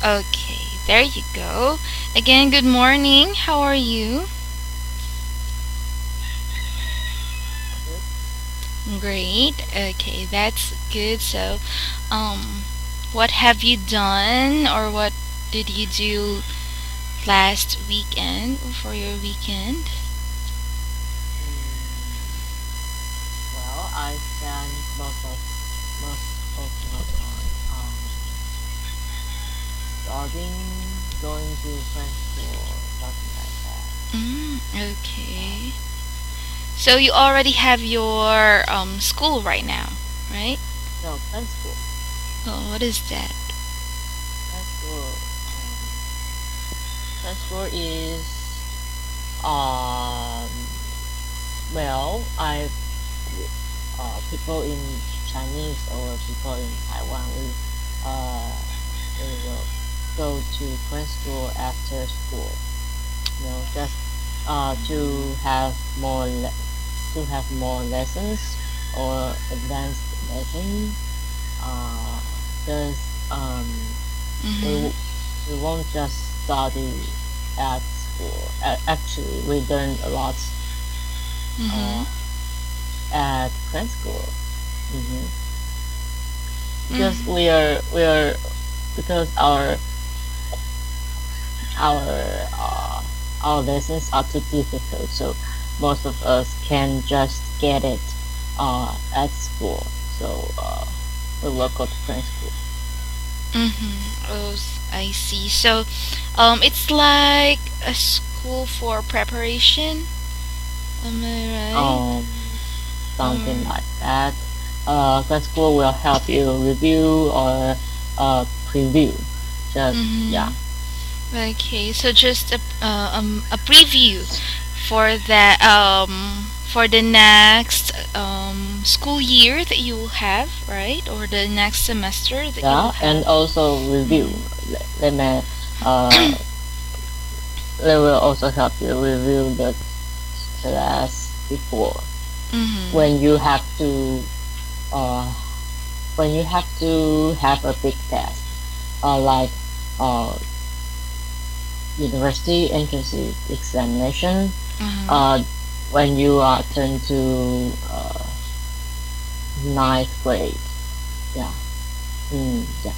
Okay, there you go. Again, good morning. How are you? Good. Great. Okay, that's good. So, um, what have you done or what did you do last weekend for your weekend? Mm, well, I spent most of my time studying, going to French school, something like that. Yeah. Okay. So you already have your school right now, right? No, French school. Oh, what is that? French school. French school is um. Well, people in Chinese or people in Taiwan, uh we will go to French school after school. Just to have to have more lessons or advanced lesson. Because we Mhm. w- we won't just study at school. Actually, we learn a lot Mhm. uh, at French school. hmm because Mhm. we are because our uh, our lessons are too difficult, so most of us can just get it at school. So we will go to French school. Mhm. Oh, I see. So, it's like a school for preparation. Am I right? Um, Something Or like that. French school will help you review or preview. Just mhm. yeah. Okay, so just a preview for that for the next school year that you will have, right? Or the next semester that you Yeah, will and have. also review. Mhm. They may uh they will also help you review the class before Mhm. when you have to uh when you have to have a big test like uh university entrance examination Uh-huh. uh when you are turned to ninth grade. Yeah. Yeah.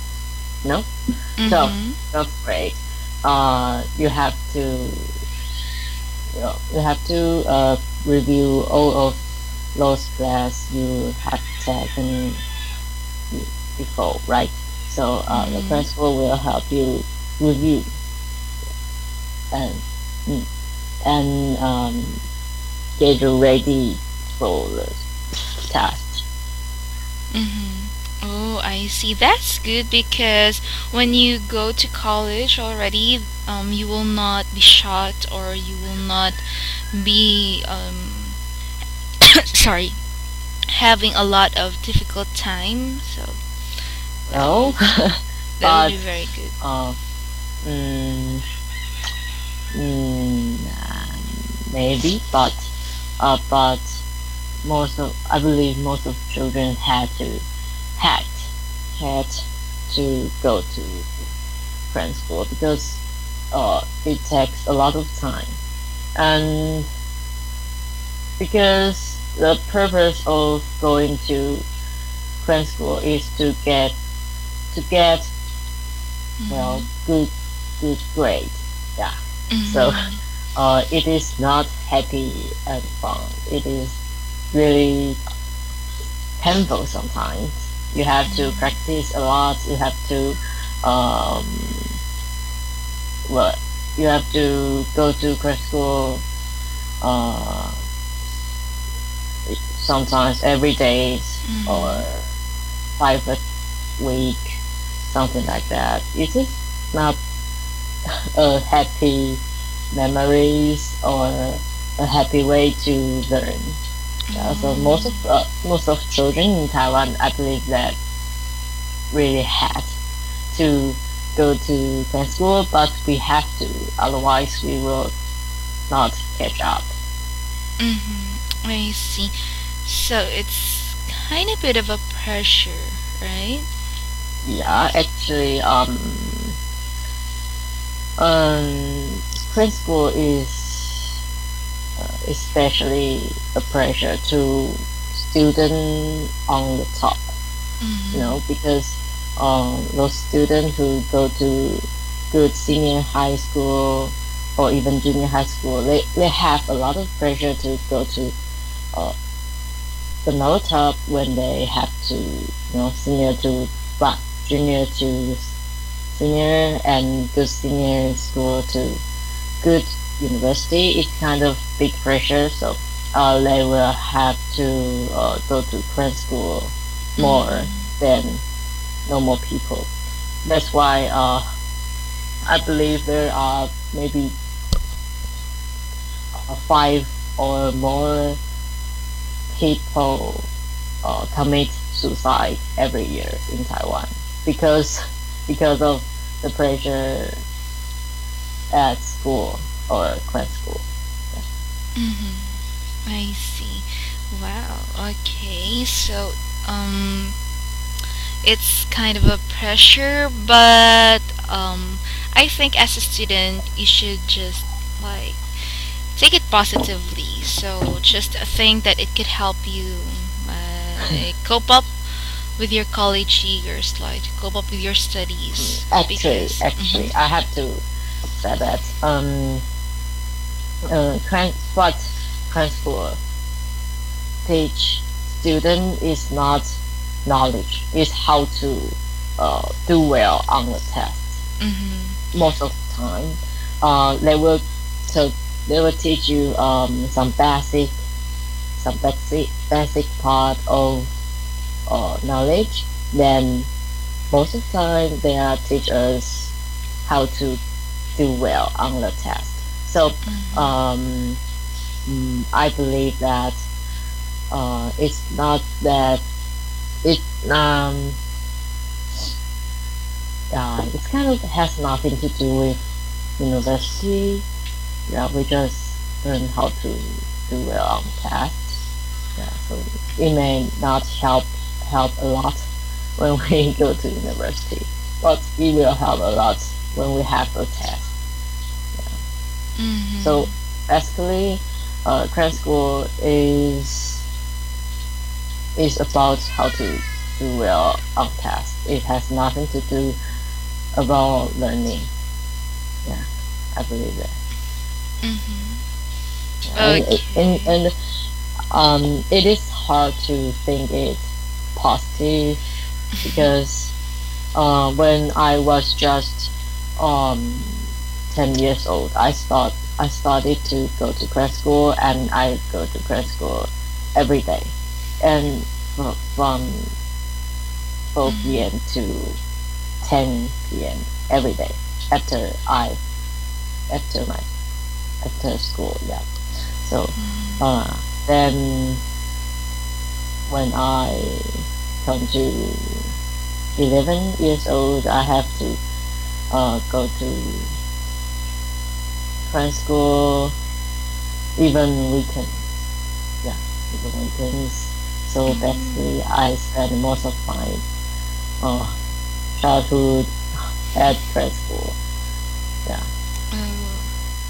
No, Mhm. 12th grade. You have to you have to review all of those class you have taken before, right? So the Mhm. principal will help you review and mm, and get you ready for the test. Mhm. Oh, I see. That's good because when you go to college already, you will not be shot or you will not be sorry, having a lot of difficult time. So that Well, was that would be but very good. uh, mm, maybe, but I believe most of children had had to go to French school because it takes a lot of time, and because the purpose of going to French school is to get Mhm. well good grade. Yeah. So Mhm. it is not happy and fun. It is really painful sometimes. You have to practice a lot. You have to um well you have to go to grad school uh sometimes every day or Mhm. 5 a week, something like that. It is not a happy memories or a happy way to learn. Yeah, so most of children in Taiwan, I believe that really had to go to French school, but we have to, otherwise we will not catch up. Mhm. I see. So it's kind of bit of a pressure, right? Yeah, actually, Grade school is especially a pressure to student on the top, because those students who go to good senior high school or even junior high school, they have a lot of pressure to go to uh, the lower top when they have to, senior to junior to senior and good senior school to good university. It's kind of big pressure, so they will have to go to grad school more than normal people. That's why I believe there are maybe five or more people commit suicide every year in Taiwan because of the pressure at school or grad school. I see. Wow. Okay. So, it's kind of a pressure, but I think as a student, you should just like take it positively. So just think that it could help you cope up with your college years, like cope up with your studies. Actually, Because I have to say that what grad school teach student is not knowledge, is how to do well on the test. Most of the time, they will so they will teach you some basic part of knowledge. Then most of the time they are teach us how to do well on the test. So I believe that it's not that it it kind of has nothing to do with university. Yeah, we just learn how to do well on tests. Yeah, so it may not help a lot when we go to university, but it will help a lot when we have a test. So basically, grad school is about how to do well on tests. It has nothing to do about learning. Yeah, I believe that. And it is hard to think it positive because when I was just 10 years old, I started to go to grad school, and I go to grad school every day, and from 4 p.m. to 10 p.m. every day after school. Yeah. So then when I come to 11 years old, I have to go to grad school even weekends. Yeah, even weekends. So basically, I spend most of my childhood at grad school. Yeah.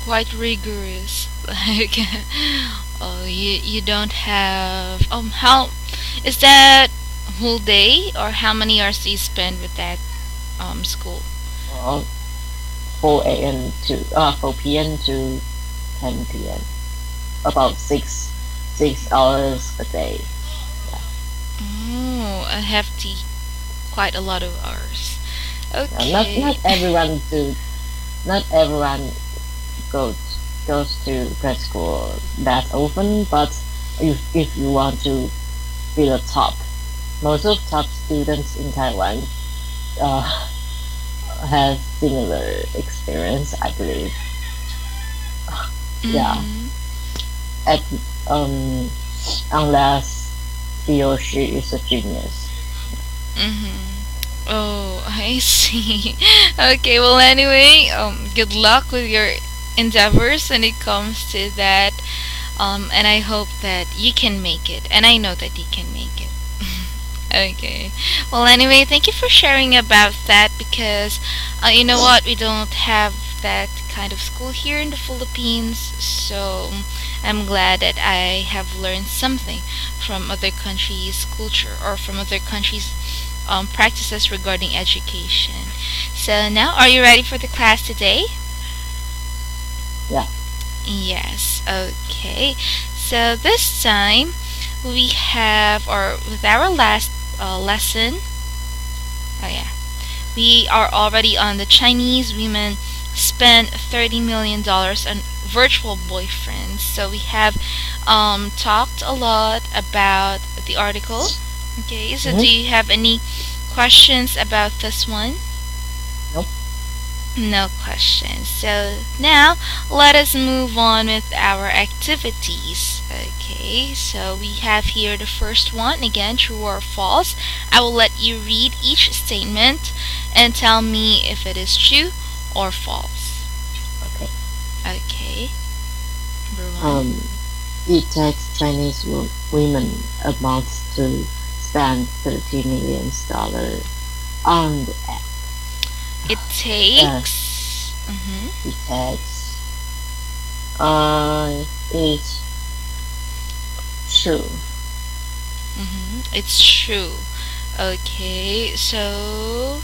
Quite rigorous. Like, you don't have how is that whole day, or how many hours do you spend with that school? Uh, 4 p.m. to 10 p.m. About six hours a day. Yeah. Oh, a hefty, quite a lot of hours. Okay. Not everyone goes to grad school that often, but if you want to be the top, most of top students in Taiwan has similar experience, I believe. Yeah, at unless he or she is a genius. Oh, I see. Okay, well, anyway, good luck with your endeavors when it comes to that. And I hope that you can make it. And I know that you can make it. Okay. Well, anyway, thank you for sharing about that, because you know what? We don't have that kind of school here in the Philippines. So I'm glad that I have learned something from other countries' culture or from other countries' practices regarding education. So now, are you ready for the class today? Yeah. Yes, okay. So this time we have, or with our last lesson, oh yeah, we are already on the Chinese women spend $30 million on virtual boyfriends. So we have talked a lot about the article. Okay, so do Mm-hmm. you have any questions about this one? Nope. No questions. So now let us move on with our activities. Okay, so we have here the first one again, true or false. I will let you read each statement and tell me if it is true or false. Okay. Okay, number one. Um, it takes Chinese women a month to spend $30 million on the app. It Uh, takes. it takes. It's true. It's true. Okay, so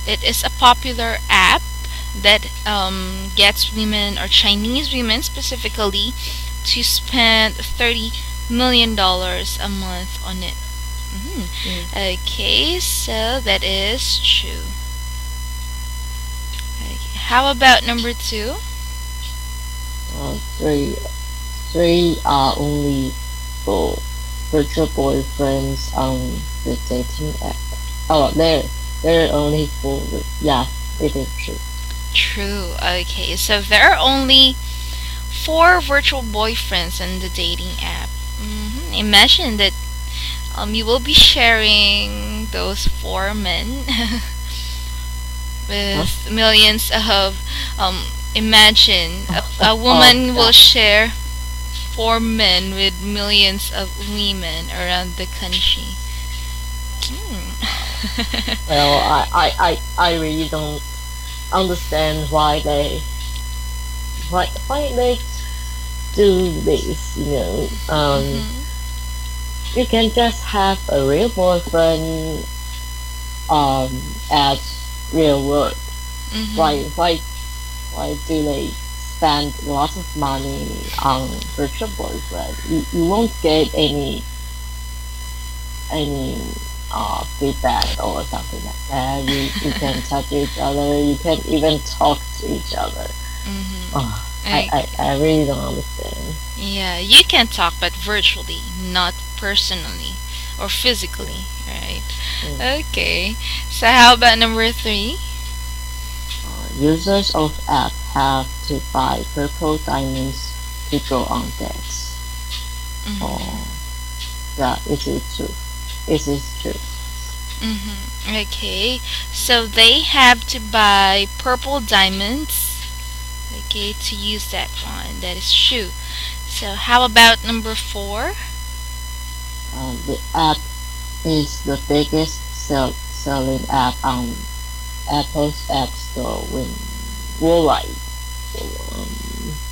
it is a popular app that gets women or Chinese women specifically to spend $30 million a month on it. Mm. Okay, so that is true. Okay. How about number two? Three are only for virtual boyfriends on the dating app. Oh, they're only for yeah, it is true. True. Okay, so there are only four virtual boyfriends in the dating app. Imagine that you will be sharing those four men Huh? with millions of imagine a Oh woman will yeah. share four men with millions of women around the country. Well, I really don't understand why they do this. Mhm. You can just have a real boyfriend at real work. Mhm. Why do they spend lots of money on virtual boyfriend? You won't get any feedback or something like that. You can touch each other. You can even talk to each other. Mhm. Oh, Okay. I really don't understand. Yeah, you can talk, but virtually, not personally or Yeah. physically, right? Mm. Okay. So how about number three? Users of app have to buy purple diamonds to go on dates. Mhm. Oh, yeah, it is true. It is true. Okay. So they have to buy purple diamonds. Okay, to use that one. That is true. So how about number four? The app is the biggest selling app on Apple's App Store worldwide.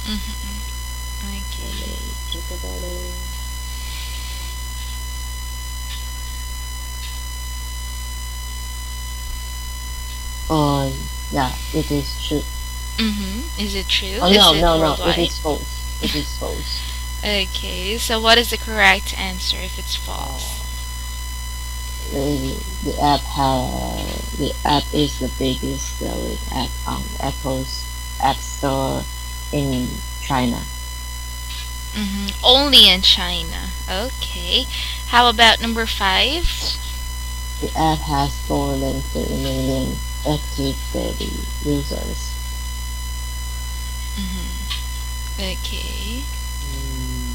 Mhm. Let Okay. me think about it. Oh, yeah, it is true. Is it true? Oh Is no, it no, no, it worldwide? is false. It is false. Okay, so what is the correct answer if it's false? Uh, the app is the biggest selling app on Apple's App Store in China. Only in China. Okay. How about number five? The app has more than 30 million active daily users. Okay. Mm,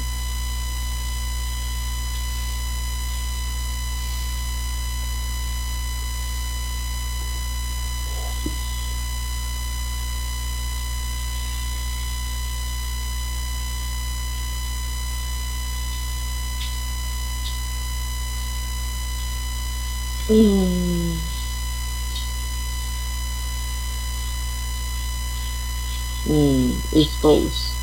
mm, It's false.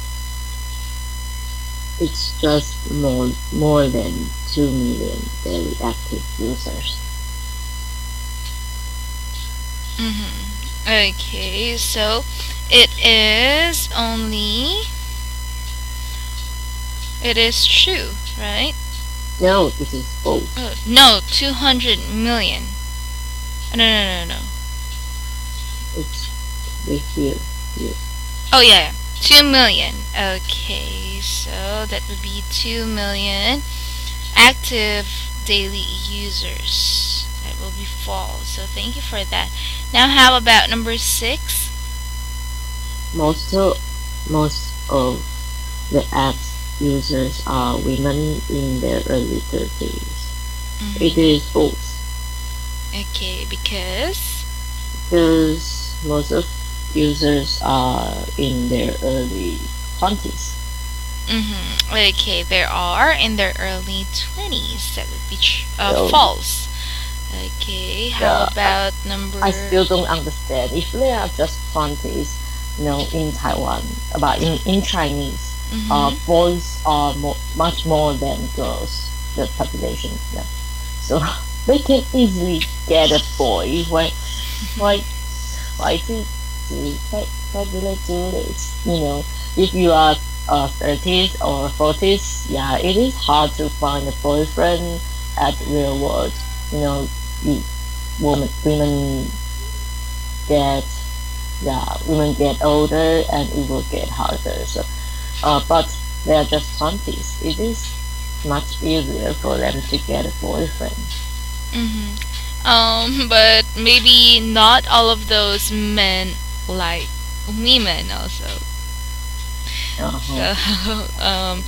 It's just more than 2 million daily active users. Okay, so it is only. It is true, right? No, it is false. Oh, no, 200 million. No, no, no, no. It's with you. You. Oh, yeah, 2 million. Okay, so that would be 2 million active daily users. That will be false. So thank you for that. Now, how about number 6? Most of, most of the apps users are women in their early 30s. It Mm-hmm. is false Okay, because most of users are in their early 20s. Okay, there are in their early 20s. That would be So false. Okay, how yeah, about I number. still don't understand if they are just 20s, in Taiwan, about in Chinese, Mm-hmm. boys are much more than girls, the population. Yeah. So they can easily get a boy. Why, why why do they do this? If you are 30s or 40s, yeah, it is hard to find a boyfriend at real world. You know, you, women get women get older and it will get harder. So, but they are just 20s. It is much easier for them to get a boyfriend. But maybe not all of those men like women also. Uh-huh. So,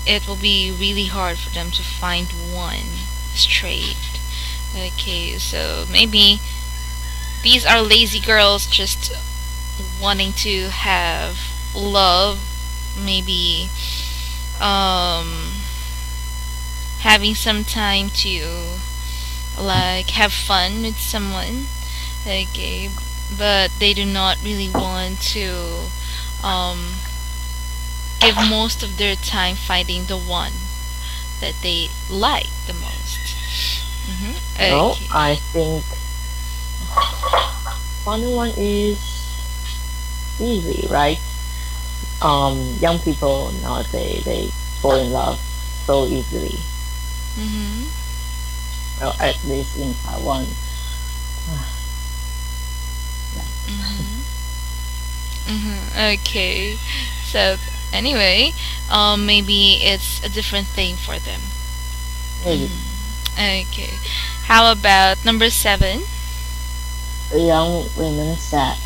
it will be really hard for them to find one straight. Okay, so maybe these are lazy girls just wanting to have love, maybe um having some time to like have fun with someone. Okay, but they do not really want to um give most of their time finding the one that they like the most. No, Okay. I think fun one is easy, right? Young people nowadays they fall in love so easily. Mhm. Well, at least in Taiwan. Mhm. Okay. So anyway, maybe it's a different thing for them. Maybe Okay. How about number 7? a young woman said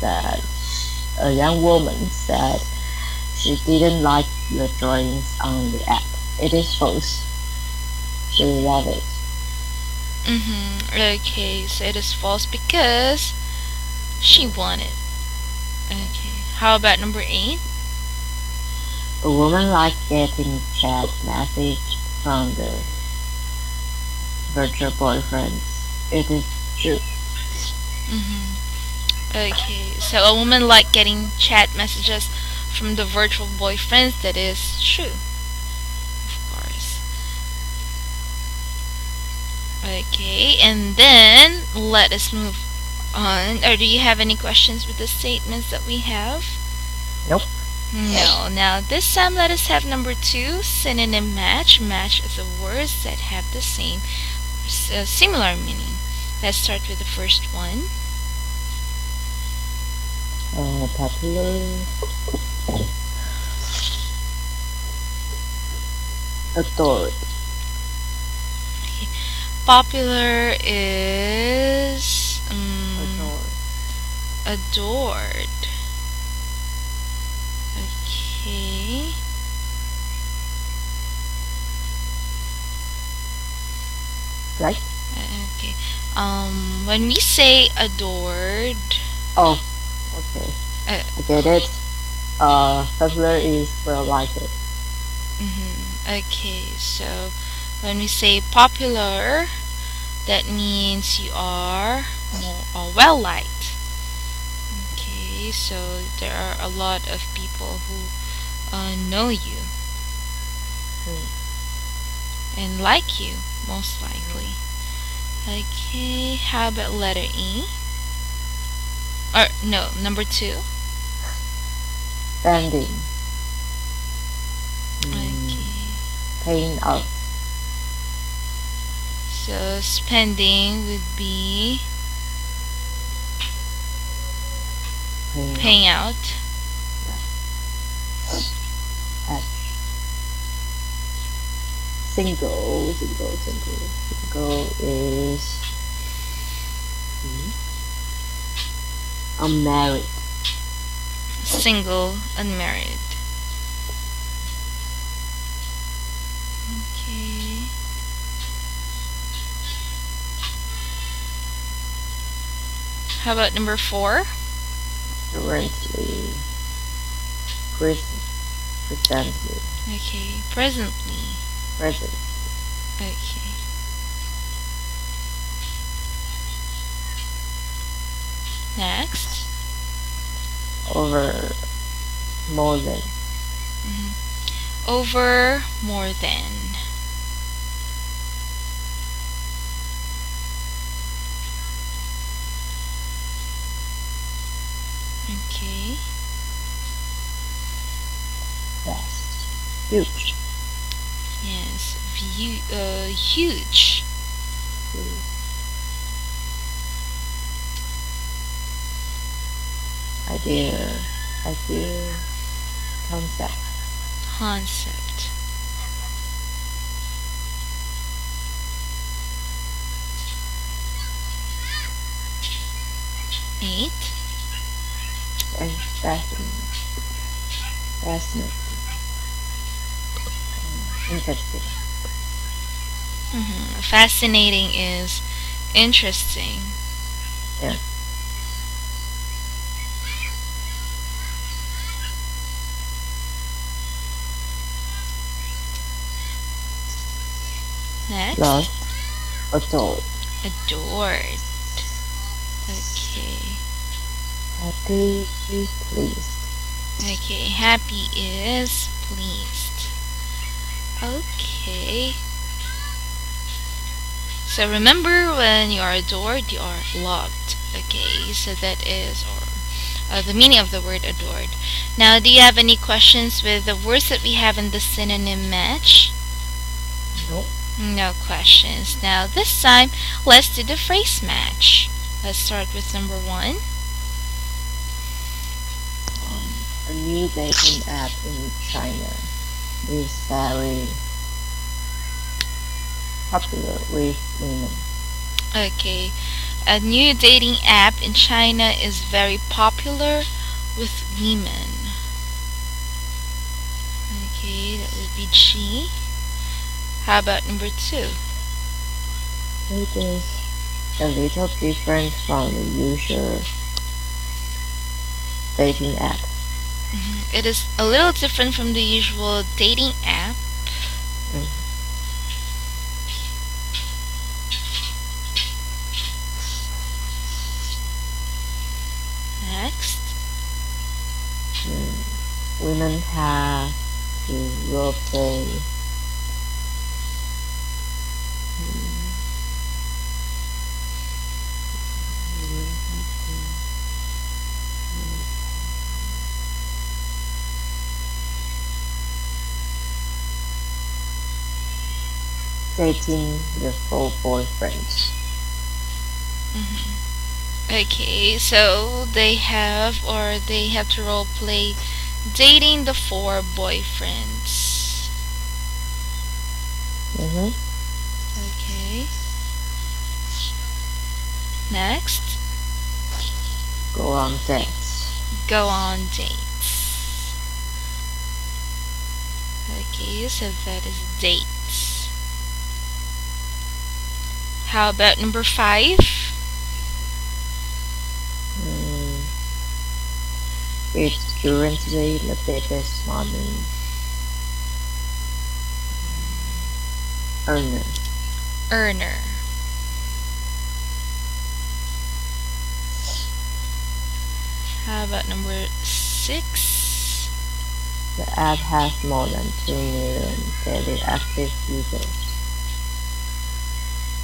that a young woman said she didn't like the drawings on the app. It is false. She loved it. Okay, so it is false because she won it. Okay. How about number 8? A woman liked getting chat message from the virtual boyfriends. It is true. Okay, so a woman like getting chat messages from the virtual boyfriends. That is true, of course. Okay, and then let us move on. Or do you have any questions with the statements that we have? Nope. No. Now, this time let us have number 2, synonym match. Match the words that have the same, similar meaning. Let's start with the first one. Popular, adored, Okay. Popular is adored. adored. Okay. Right? Okay. When we say adored, Oh, okay. uh, I get it. Popular is well liked. okay, so when we say popular, that means you are more well liked. Okay, Okay, so there are a lot of people who know you and like you, most likely. Okay, how about letter E? Or no, number 2. Spending. Okay. Paying out. So spending would be paying out. At single is unmarried. Single, unmarried. Okay. How about number 4? Currently. Presently. Okay, presently. Present. Okay. Next. Over. More than. Over, more than. Okay. Vast. Huge. Yes, huge. Idea. Concept. Concept. Eight. And fascinating. Interesting. Fascinating is interesting. Yeah. Next. Love. Adored. Adored. Okay. Happy. Pleased. Okay, happy is pleased. Okay. So remember, when you are adored, you are loved. Okay, so that is the meaning of the word adored. Now, do you have any questions with the words that we have in the synonym match? No. No questions. Now, this time, let's do the phrase match. Let's start with number 1. A new dating app in China is very popular with women. Okay, a new dating app in China is very popular with women. Okay, that would be G. How about number 2? It is a little different from the usual dating app. It is a little different from the usual dating app. Next. Women have to role play. Dating the full boyfriend. Okay, so they have to role play dating the 4 boyfriends. Okay. Next. Go on dates. Go on dates. Okay, so that is dates. How about number 5? It's currently the biggest modern earner. Earner. How about number 6? The app has more than 2 million daily active users.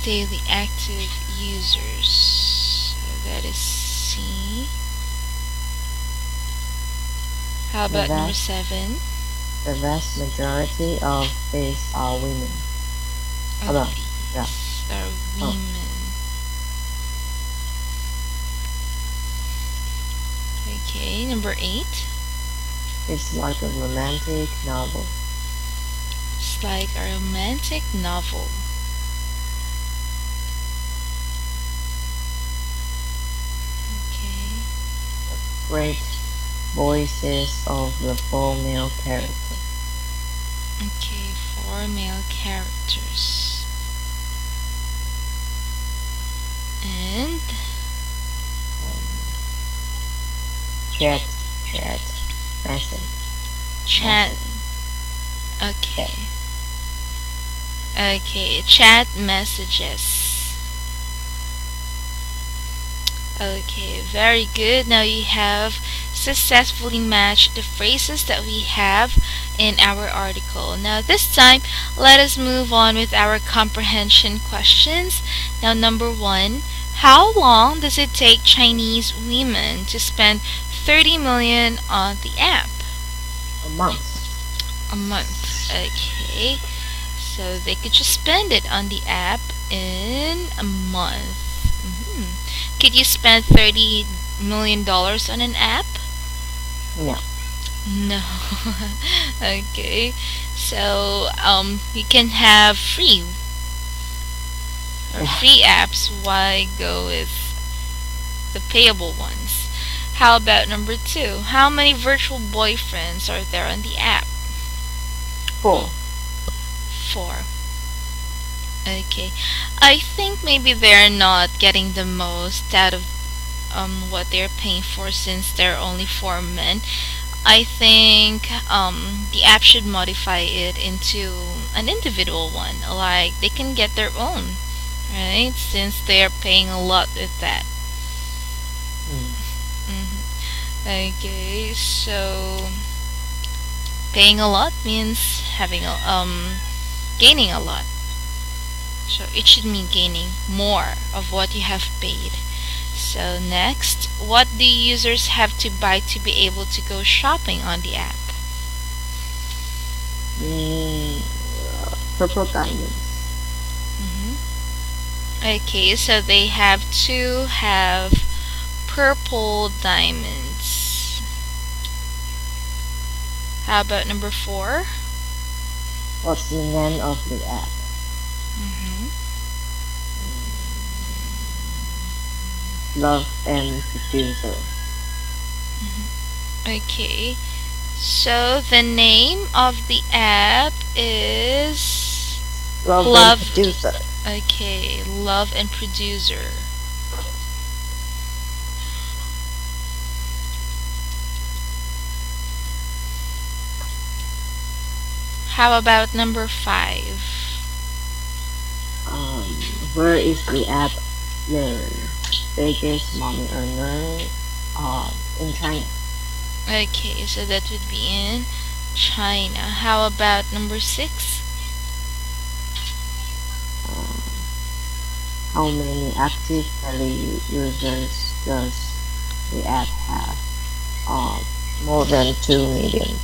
Daily active users. So that is C. How The about number vast, 7? the vast majority of these are women. Oh, Of no, yeah. these are Oh, women. Okay, number 8. it's like a romantic novel. It's like a romantic novel. Okay. Great voices of the four male characters. Okay, 4 male characters. And Chat, chat, message, chat. message, chat. Okay. Okay, chat messages. Okay, very good. Now you have successfully matched the phrases that we have in our article. Now this time, let us move on with our comprehension questions. Now number 1, how long does it take Chinese women to spend 30 million on the app? A month. A month. Okay. So they could just spend it on the app in a month. Could you spend $30 million on an app? No. No. Okay. So you can have free apps. Why go with the payable ones? How about number 2? How many virtual boyfriends are there on the app? 4. 4. Okay. I think maybe they're not getting the most out of what they're paying for since there are only 4 men. I think the app should modify it into an individual one. Like they can get their own, right? Since they're paying a lot with that. Okay, so paying a lot means gaining a lot. So it should mean gaining more of what you have paid. So next, what do users have to buy to be able to go shopping on the app? Purple diamonds. Okay, so they have to have purple diamonds. How about number 4? What's the name of the app? Love and Producer. Okay, so the name of the app is Love and Love. Producer. Okay, Love and Producer. How about number 5? Where is the app the biggest money earner in China? Okay, so that would be in China. How about number 6? How many active daily users does the app have? More than 2 million.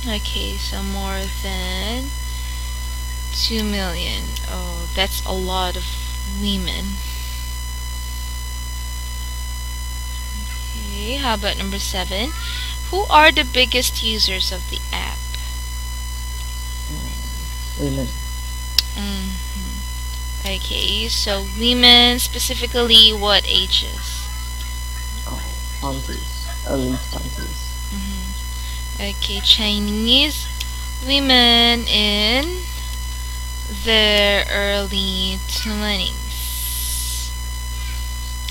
Okay, so more than 2 million. Oh, that's a lot of women. Okay, how about number 7? Who are the biggest users of the app? Women. Okay, so women, specifically what ages? 20s, early 20s. Okay, Chinese women in their early 20s.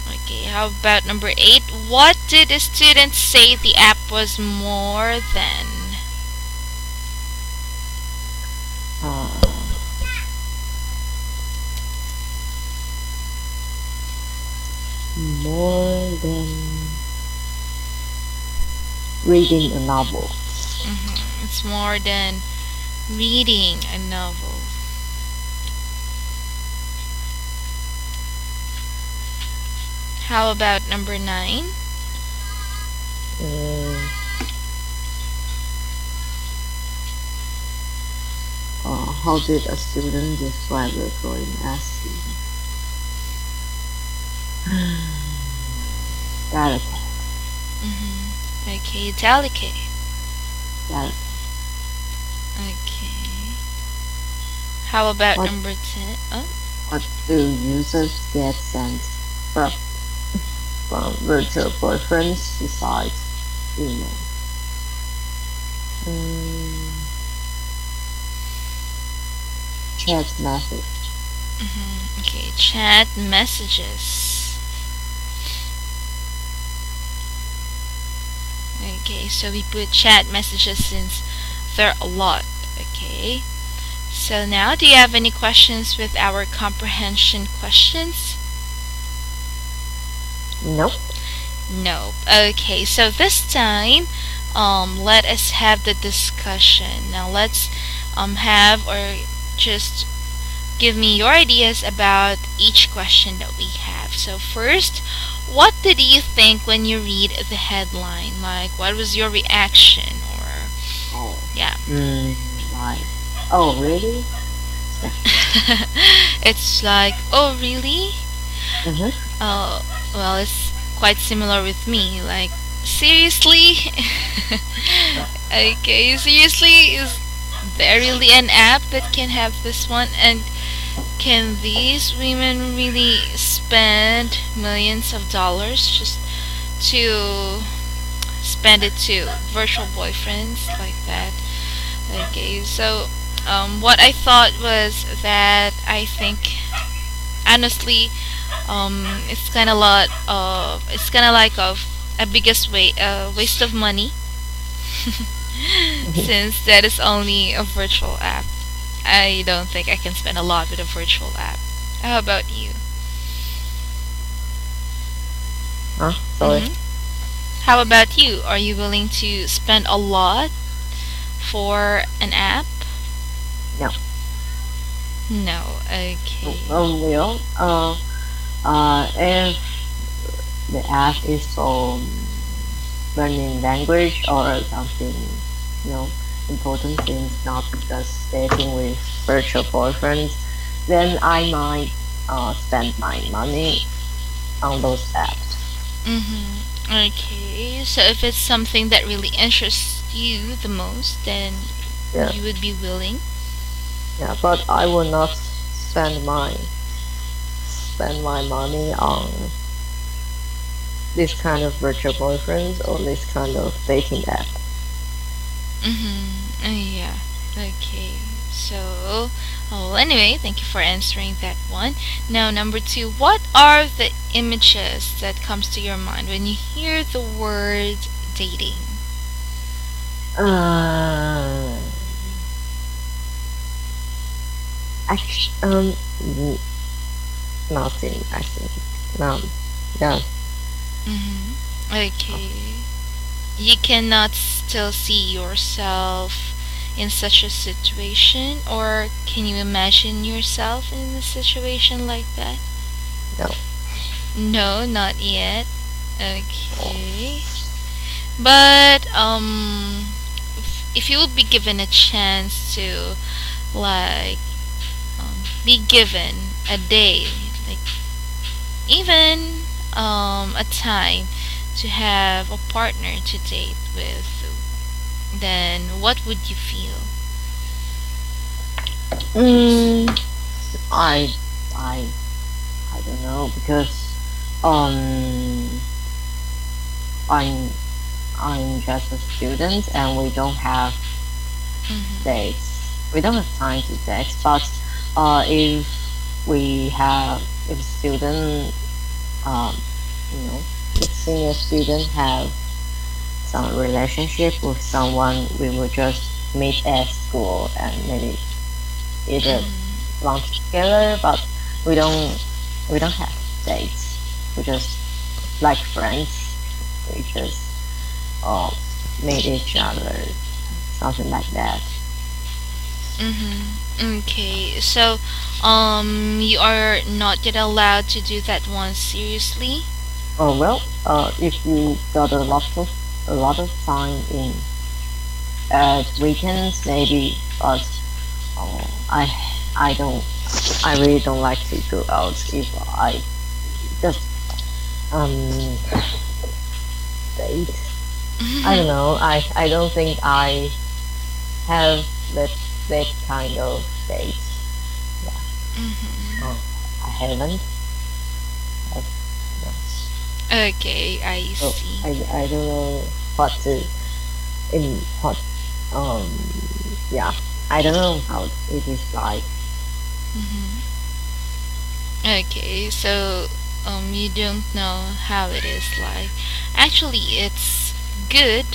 Okay, how about number 8? What did the students say the app was more than? More than reading a novel. It's more than reading a novel. How about number 9? Mm, how did a student describe the drawing essay? Delicate. Okay, delicate. Delicate. Okay. How about What number 10? Oh, what do users get sent from virtual boyfriends besides email? Mm, chat message. okay, chat messages. Okay, so we put chat messages since there are a lot. Okay. So now, do you have any questions with our comprehension questions? Nope. No. Okay, so this time, let us have the discussion. Now let's have or just give me your ideas about each question that we have. So first, what did you think when you read the headline? Like, what was your reaction? Or Oh. yeah. Like, oh, really? It's like, oh really? Mm-hmm. Oh, well, it's quite similar with me. Like, seriously? Okay, seriously? Is there really an app that can have this one? And can these women really spend millions of dollars just to spend it to virtual boyfriends like that? Okay, so what I thought was that I think honestly, it's kind of like of a biggest waste of money since that is only a virtual app. I don't think I can spend a lot with a virtual app. How about you? Huh? Sorry. hmm How about you? Are you willing to spend a lot for an app? No. No. Okay. Well, if the app is for learning language or something, you know, important things, not just dating with virtual boyfriends, then I might spend my money on those apps. Okay. So if it's something that really interests you the most, then Yeah, you would be willing. yeah, but I will not spend my money on this kind of virtual boyfriends or this kind of dating app. Yeah. Okay. So, well, anyway, thank you for answering that one. Now, number 2, what are the images that comes to your mind when you hear the word dating? Uh, actually, nothing. I think no, yeah, Okay. You cannot still see yourself in such a situation, or can you imagine yourself in a situation like that? no. No, not yet. Okay. But if you would be given a chance to like be given a day, like even a time to have a partner to date with, then what would you feel? Mm, I, I, I don't know because um, I'm I'm just a student and we don't have Mm-hmm. dates. We don't have time to date. But if we have, if student, um, you know, if senior student have some relationship with someone, we will just meet at school and maybe eat a Mm-hmm. lunch together. But we don't we don't have dates. We just like friends. We just um meet each other, something like that. Mm-hmm. Okay. So, you are not yet allowed to do that one seriously. Oh well, if you got a lot of time in at weekends maybe, but uh, I I don't I really don't like to go out if I just um date. I don't know. I don't think I have that that kind of dates. Yeah. Mm-hmm. Oh, I haven't. I've, no. Okay, I So see. I don't know what to in what um yeah. I don't know how it is like. Mm-hmm. Okay, so you don't know how it is like. Actually, it's good.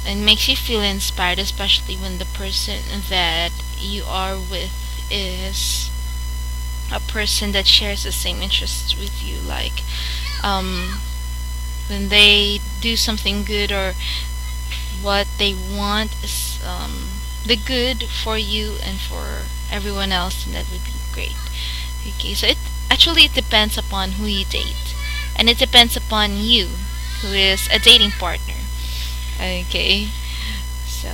It makes you feel inspired, especially when the person that you are with is a person that shares the same interests with you. Like, um, when they do something good or what they want is the good for you and for everyone else, and that would be great. Okay, so it depends upon who you date, and it depends upon you, who is a dating partner. Okay, so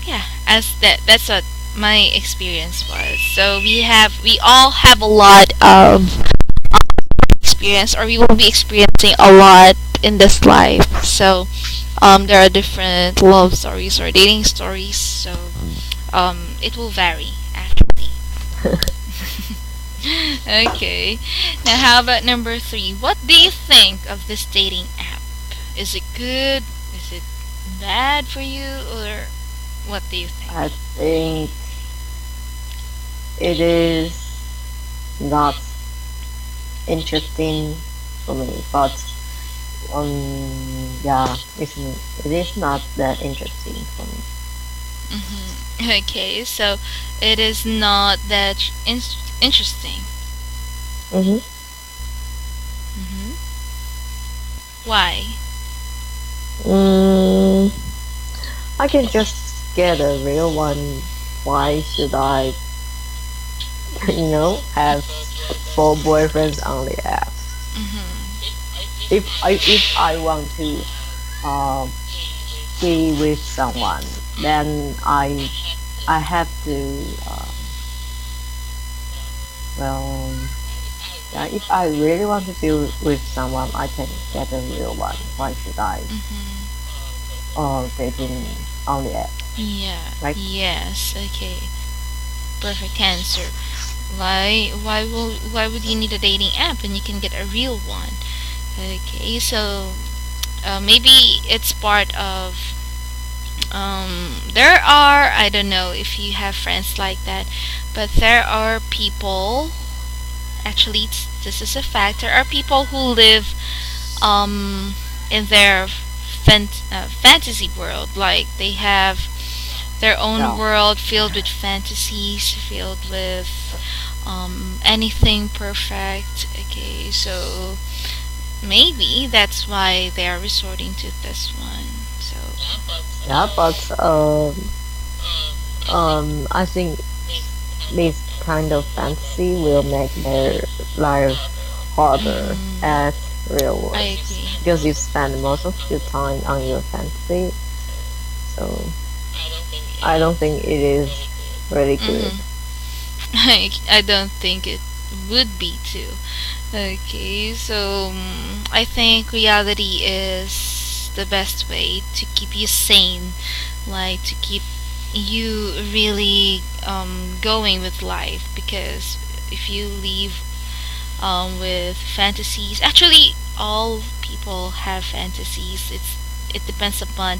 yeah, as that's what my experience was. So we all have a lot of experience, or we will be experiencing a lot in this life. So there are different love stories or dating stories. So it will vary actually. Okay. Now, how about number three? What do you think of this dating app? Is it good? Is it bad for you? Or what do you think? I think it is not interesting for me, but yeah, it is not that interesting for me. Okay, so it is not that interesting. Mm-hmm. hmm Why? Mm, I can just get a real one. Why should I, have four boyfriends on the app? hmm If I want to um be with someone, then I have to well yeah, if I really want to be with someone, I can get a real one. Why should I hmm dating on the app, Yeah. right? Yes. Okay. Perfect answer. Why would you need a dating app when you can get a real one? Okay. So maybe it's part of there are, I don't know if you have friends like that, but there are people, actually this is a fact, there are people who live in their fantasy world. Like they have their own Yeah. world filled with fantasies, filled with anything perfect. Okay, so maybe that's why they are resorting to this one. So Yeah, but I think this kind of fantasy will make their life harder mhm, at real I world agree. because you spend most of your time on your fantasy. So I don't think it is really good. hmm I don't think it would be too. Okay, so I think reality is the best way to keep you sane, like to keep you really going with life. Because if you leave with fantasies, actually, all people have fantasies. It depends upon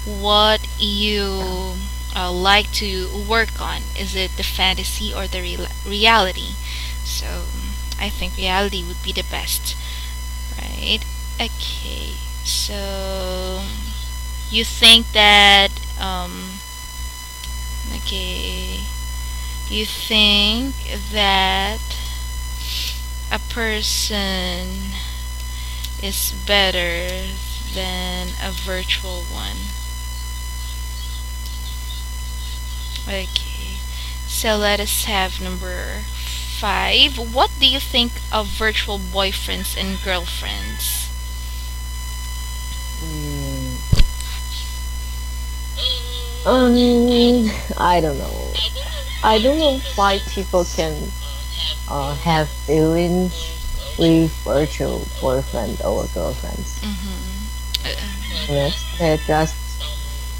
what Yeah. you like to work on. Is it the fantasy or the reality? So I think reality would be the best, right? Okay, so you think that okay, you think that a person is better than a virtual one. Okay. So let us have number 5. What do you think of virtual boyfriends and girlfriends? Mm, I don't know. I don't know why people can have feelings with virtual boyfriend or girlfriends. Mm-hmm. They're just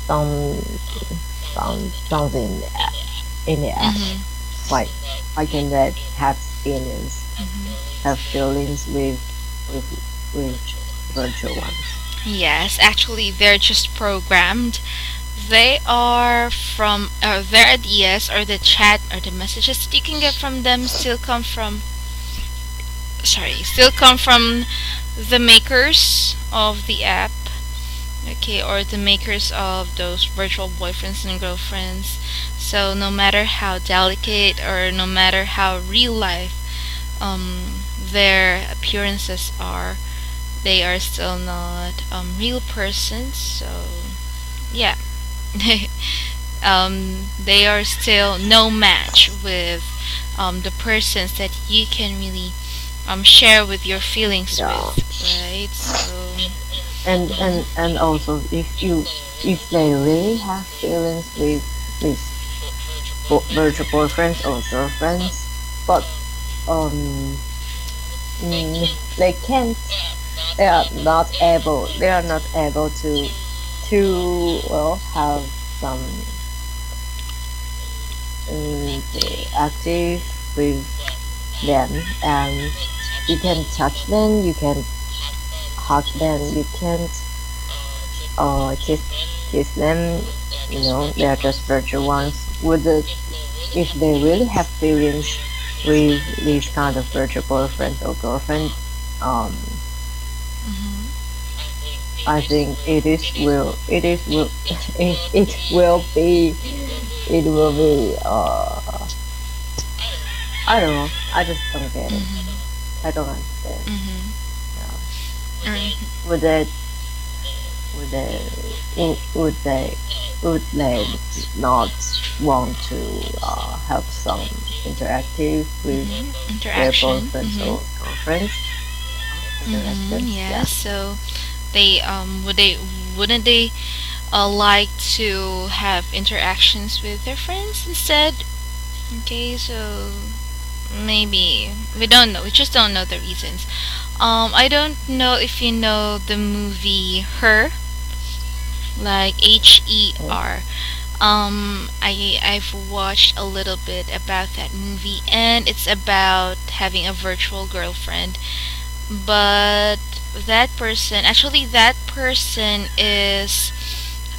some something in the app. Mm-hmm. Why can they Mm-hmm. have feelings with with virtual ones? Yes, actually, they're just programmed. They are from, or their ideas, or the chat, or the messages that you can get from them still come from, still come from the makers of the app, okay, or the makers of those virtual boyfriends and girlfriends. So no matter how delicate or no matter how real life their appearances are, they are still not real persons. So yeah. They are still no match with the persons that you can really share with your feelings Yeah, with, right? So and also if they really have feelings with virtual boyfriends or girlfriends, but um they can't, they are not able to well have some active with them, and you can touch them, you can hug them, you can't kiss them, they are just virtual ones. If they really have feelings with these kind of virtual boyfriend or girlfriend, um mhm. I think it will be, I don't know. I just don't get it. Mhm. I don't understand. Mhm. Yeah. Mhm. Would they would they would they would they not want to have some interactive with Mhm. their Interaction. boyfriends Mhm. or girlfriends? Mhm. Interaction, Yeah. yeah. So they wouldn't they like to have interactions with their friends instead? Okay. So maybe we don't know. We just don't know the reasons. I don't know if you know the movie Her, like Mm. HER. I've watched a little bit about that movie, and it's about having a virtual girlfriend. But that person is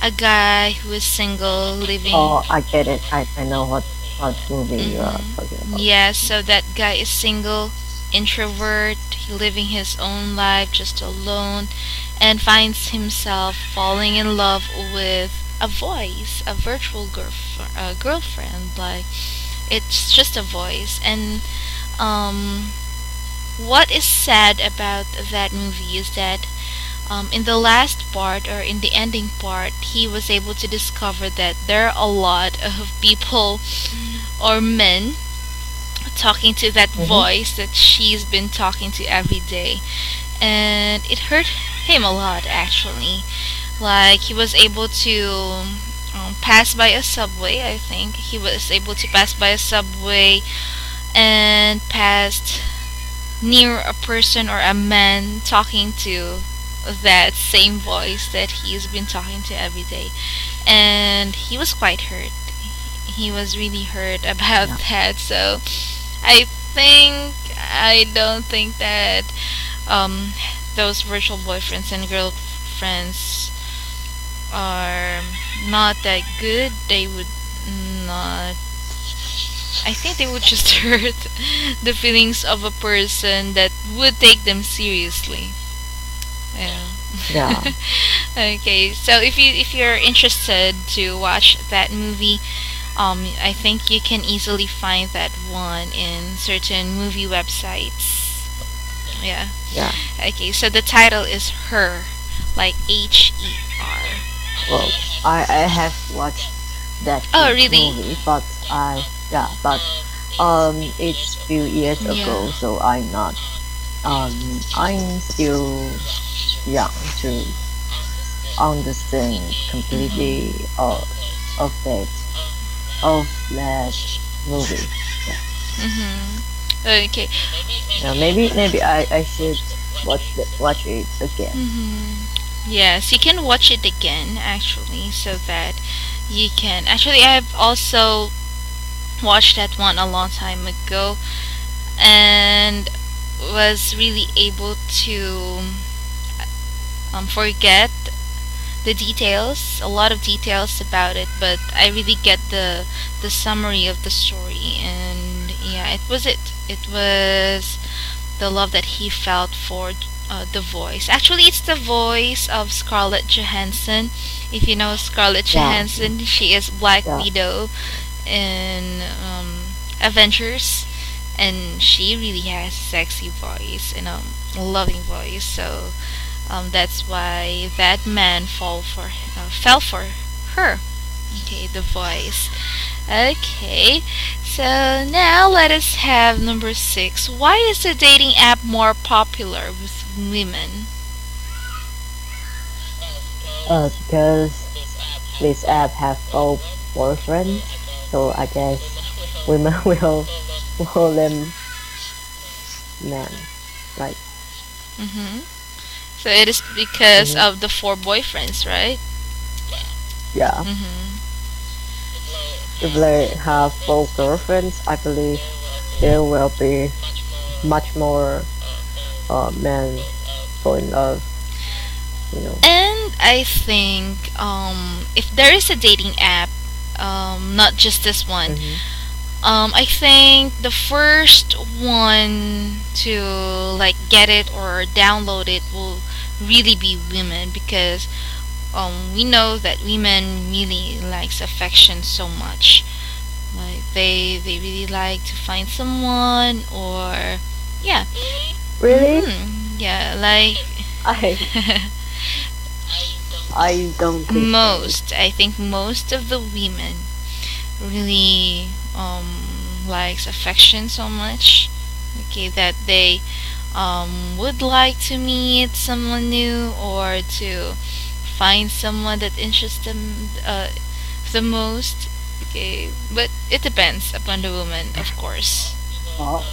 a guy who is single, living. Oh, I get it. I know what movie you are Mm-hmm. talking about. Yeah, so that guy is single, introvert, living his own life just alone, and finds himself falling in love with a voice, a virtual girlfriend. Like, it's just a voice. And um, what is sad about that movie is that in the last part, or in the ending part, he was able to discover that there are a lot of people or men talking to that Mm-hmm. voice that she's been talking to every day. And it hurt him a lot, actually. Like, he was able to pass by a subway, I think. He was able to pass by a subway and passed near a person or a man talking to that same voice that he's been talking to every day. And he was quite hurt. He was really hurt about Yeah. that. So I I don't think that um, those virtual boyfriends and girlfriends are not that good. They would not. I think they would just hurt the feelings of a person that would take them seriously. Yeah. Yeah. Okay, so if you're interested to watch that movie, I think you can easily find that one in certain movie websites. Yeah. Yeah. Okay, so the title is Her. like HER. Well, I have watched that Oh, really? movie, but it's few years Yeah. ago, so I'm still young to understand completely Mhm. of that movie. Yeah. Mhm. Okay. Maybe I should watch it again. Mhm. Yes, you can watch it again actually, so that you can. Actually, I've also watched that one a long time ago, and was really able to forget the details, a lot of details about it, but I really get the summary of the story, and yeah, it was it. It was the love that he felt for the voice. Actually, it's the voice of Scarlett Johansson. If you know Scarlett Yeah, Johansson, she is Black yeah. Widow in Avengers, and she really has a sexy voice and a loving voice. So that's why that man fell for her. Okay, the voice. Okay, so now let us have number 6. Why is the dating app more popular with women? Because this app have all boyfriends, so I guess women will call them men, right? Mm-hmm. So it is because Hmm. of the four boyfriends, right? Yeah. Mm-hmm. If they have four girlfriends, I believe there will be much more men fall in love. You know. And I think if there is a dating app, not just this one, Hmm. I think the first one to like get it or download it will really be women, because we know that women really likes affection so much. Like they really like to find someone, or yeah. Really? Yeah, like I I don't think so. most, I think most of the women really likes affection so much. Okay, that they would like to meet someone new, or to find someone that interests them the most. Okay, but it depends upon the woman, of course. Well,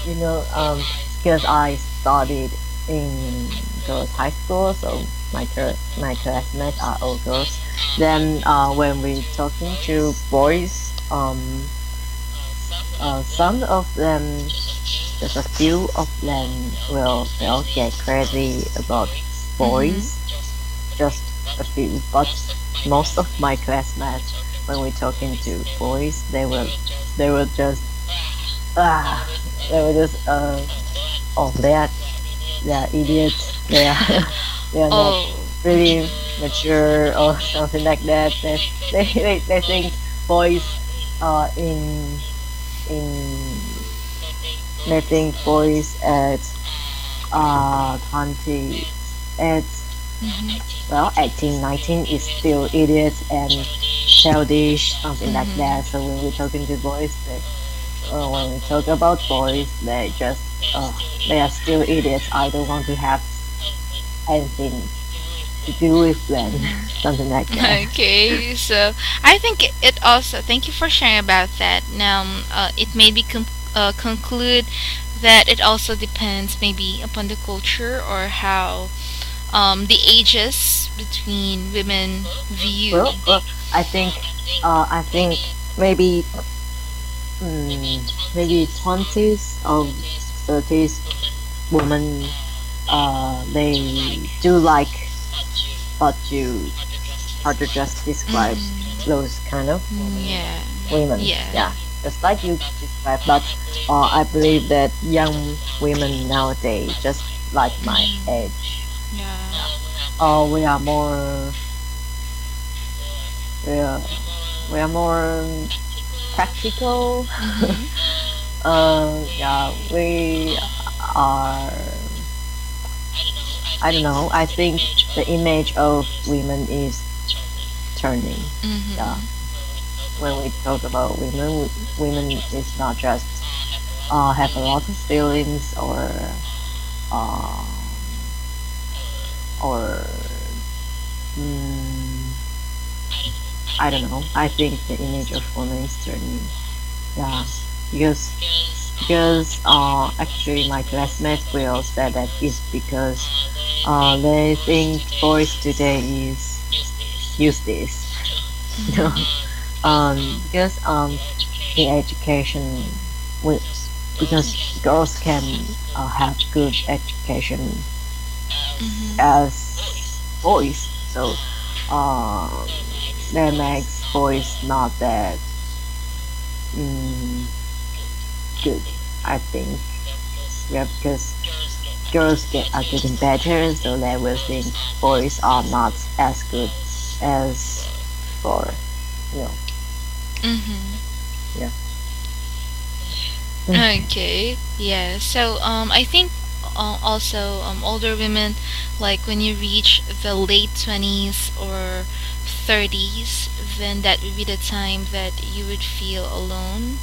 because I studied in girls' high school, so my classmates are all girls. Then, when we talking to boys, some of them, just a few of them will get crazy about Mhm. boys. Just a few, but most of my classmates, when we talking to boys, they will just ah, they were just oh they are idiots. They are they are not Oh. really mature or something like that. They think boys in in they think boys at 20 at Mhm. 18, 19 is still idiots and childish, something like Mhm. that. So when we're talking to boys, when we talk about boys, they are still idiots. I don't want to have anything to do with them, Mhm. something like that. Okay, so I think it also. Thank you for sharing about that. Now, it may be conclude that it also depends maybe upon the culture, or how the ages between women view. Well, I think maybe maybe 20s or 30s women they do like what you how to just describe Mhm. those kind of Yeah. women. Yeah. Yeah, just like you described. But I believe that young women nowadays, just like my Mhm. age, Yeah. we are more we are, we are more practical. Mhm. Yeah, we are. I don't know. I think. the image of women is turning. Yeah, Mhm. when we talk about women, women is not just have a lot of feelings um, or mm, I don't know. I think the image of women is turning. Yeah, because actually my classmates will say that is because they think boys today is use this. You know, Mhm. because in education, we, because girls can have good education Mhm. as boys, so um, that makes boys not that mm, good. I think, yeah, because girls are getting better, so they will think boys are not as good as for you know Mhm. yeah. Okay. Yeah. So I think also older women, like when you reach the late 20s or 30s, then that would be the time that you would feel alone.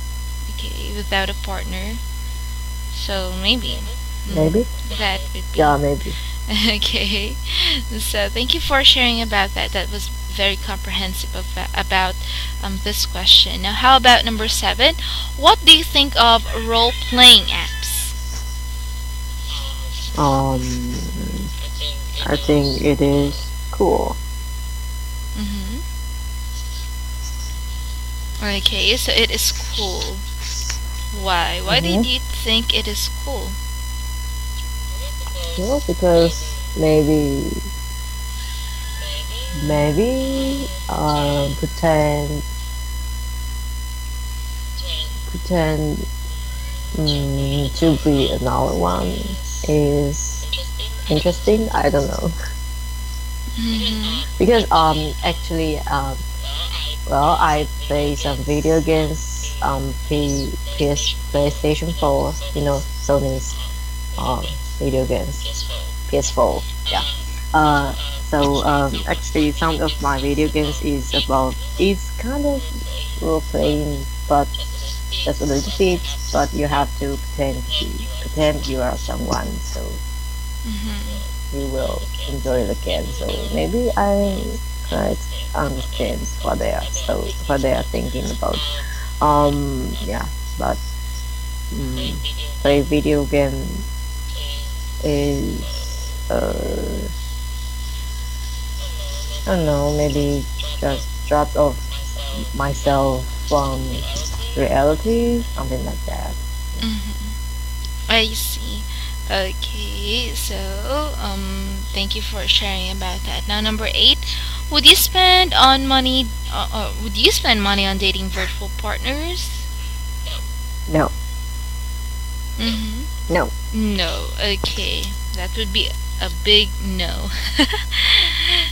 Okay, without a partner. So maybe Maybe, that would be yeah, maybe. okay. So thank you for sharing about that. That was very comprehensive about this question. Now, how about number 7? What do you think of role playing apps? Um, I think it is cool. Mm-hmm. Okay, so it is cool. Why? Why Mm-hmm. did you think it is cool? Because maybe pretend to be another one is interesting. I don't know. Mm-hmm. Because actually well, I play some video games PlayStation 4, Sony's um video games, PS4. Yeah. Uh, so actually, some of my video games is kind of role playing, but just a little bit. But you have to pretend you are someone, so Mm-hmm. you will enjoy the game. So maybe I quite understand what they are thinking about. Yeah, but um, play video game is I don't know, maybe just dropped off myself from reality, something like that. Mm-hmm. I see. Okay, so thank you for sharing about that. Now, number 8, would you spend money on dating virtual partners? No, Mm-hmm. no. No. Okay, that would be a big no.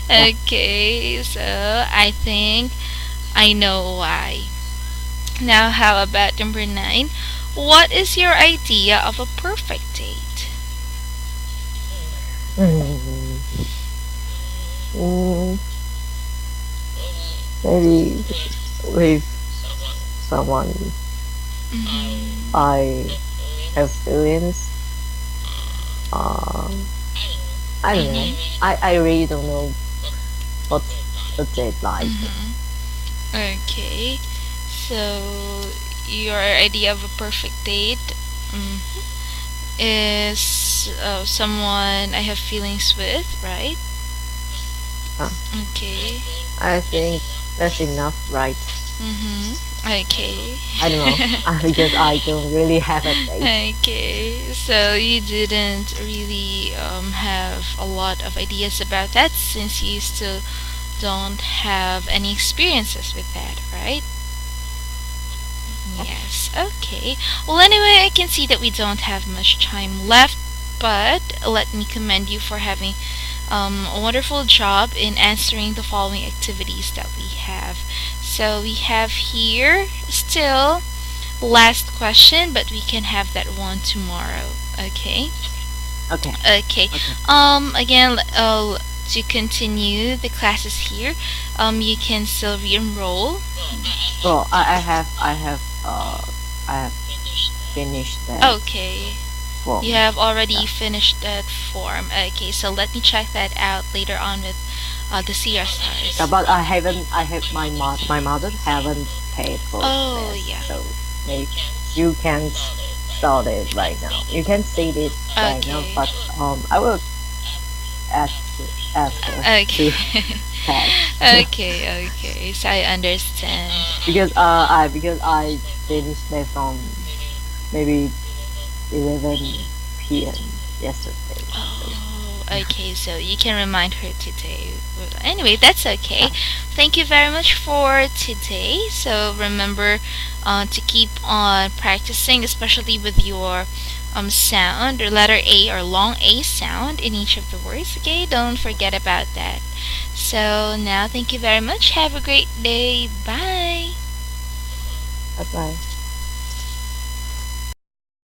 Yeah. Okay, so I think I know why. Now, how about number 9? What is your idea of a perfect date? Mm, mm, maybe with someone Mm-hmm. I have feelings. Um, I don't know. Mm-hmm. I really don't know what's a date like. Mm-hmm. Okay, so your idea of a perfect date is someone I have feelings with, right? Uh, Okay. I think that's enough, right? Mm-hmm. Okay. I don't know. Because I don't really have a date. Okay. So you didn't really have a lot of ideas about that since you still don't have any experiences with that, right? Yes. Okay. Well, anyway, I can see that we don't have much time left, but let me commend you for having a wonderful job in answering the following activities that we have. So we have here still last question, but we can have that one tomorrow. Okay. Okay. Okay. Okay. Again, to continue the classes here, you can still re-enroll. Well, I have finished that Okay. You form. have Yeah. already finished that form. Okay, so let me check that out later on with the Yeah, CSRs. but I have my mother haven't paid for Oh, this, yeah. so maybe you can start it right now. You can see it right now, Okay. but I will ask ask her to Okay. text Okay. So I understand. because I finished that from maybe 11 p.m. yesterday. So Oh, okay. So you can remind her today. Well, anyway, that's okay. yeah, Thank you very much for today. So remember to keep on practicing, especially with your sound or letter A or long A sound in each of the words. Okay, don't forget about that. So now, thank you very much. Have a great day. Bye. bye bye.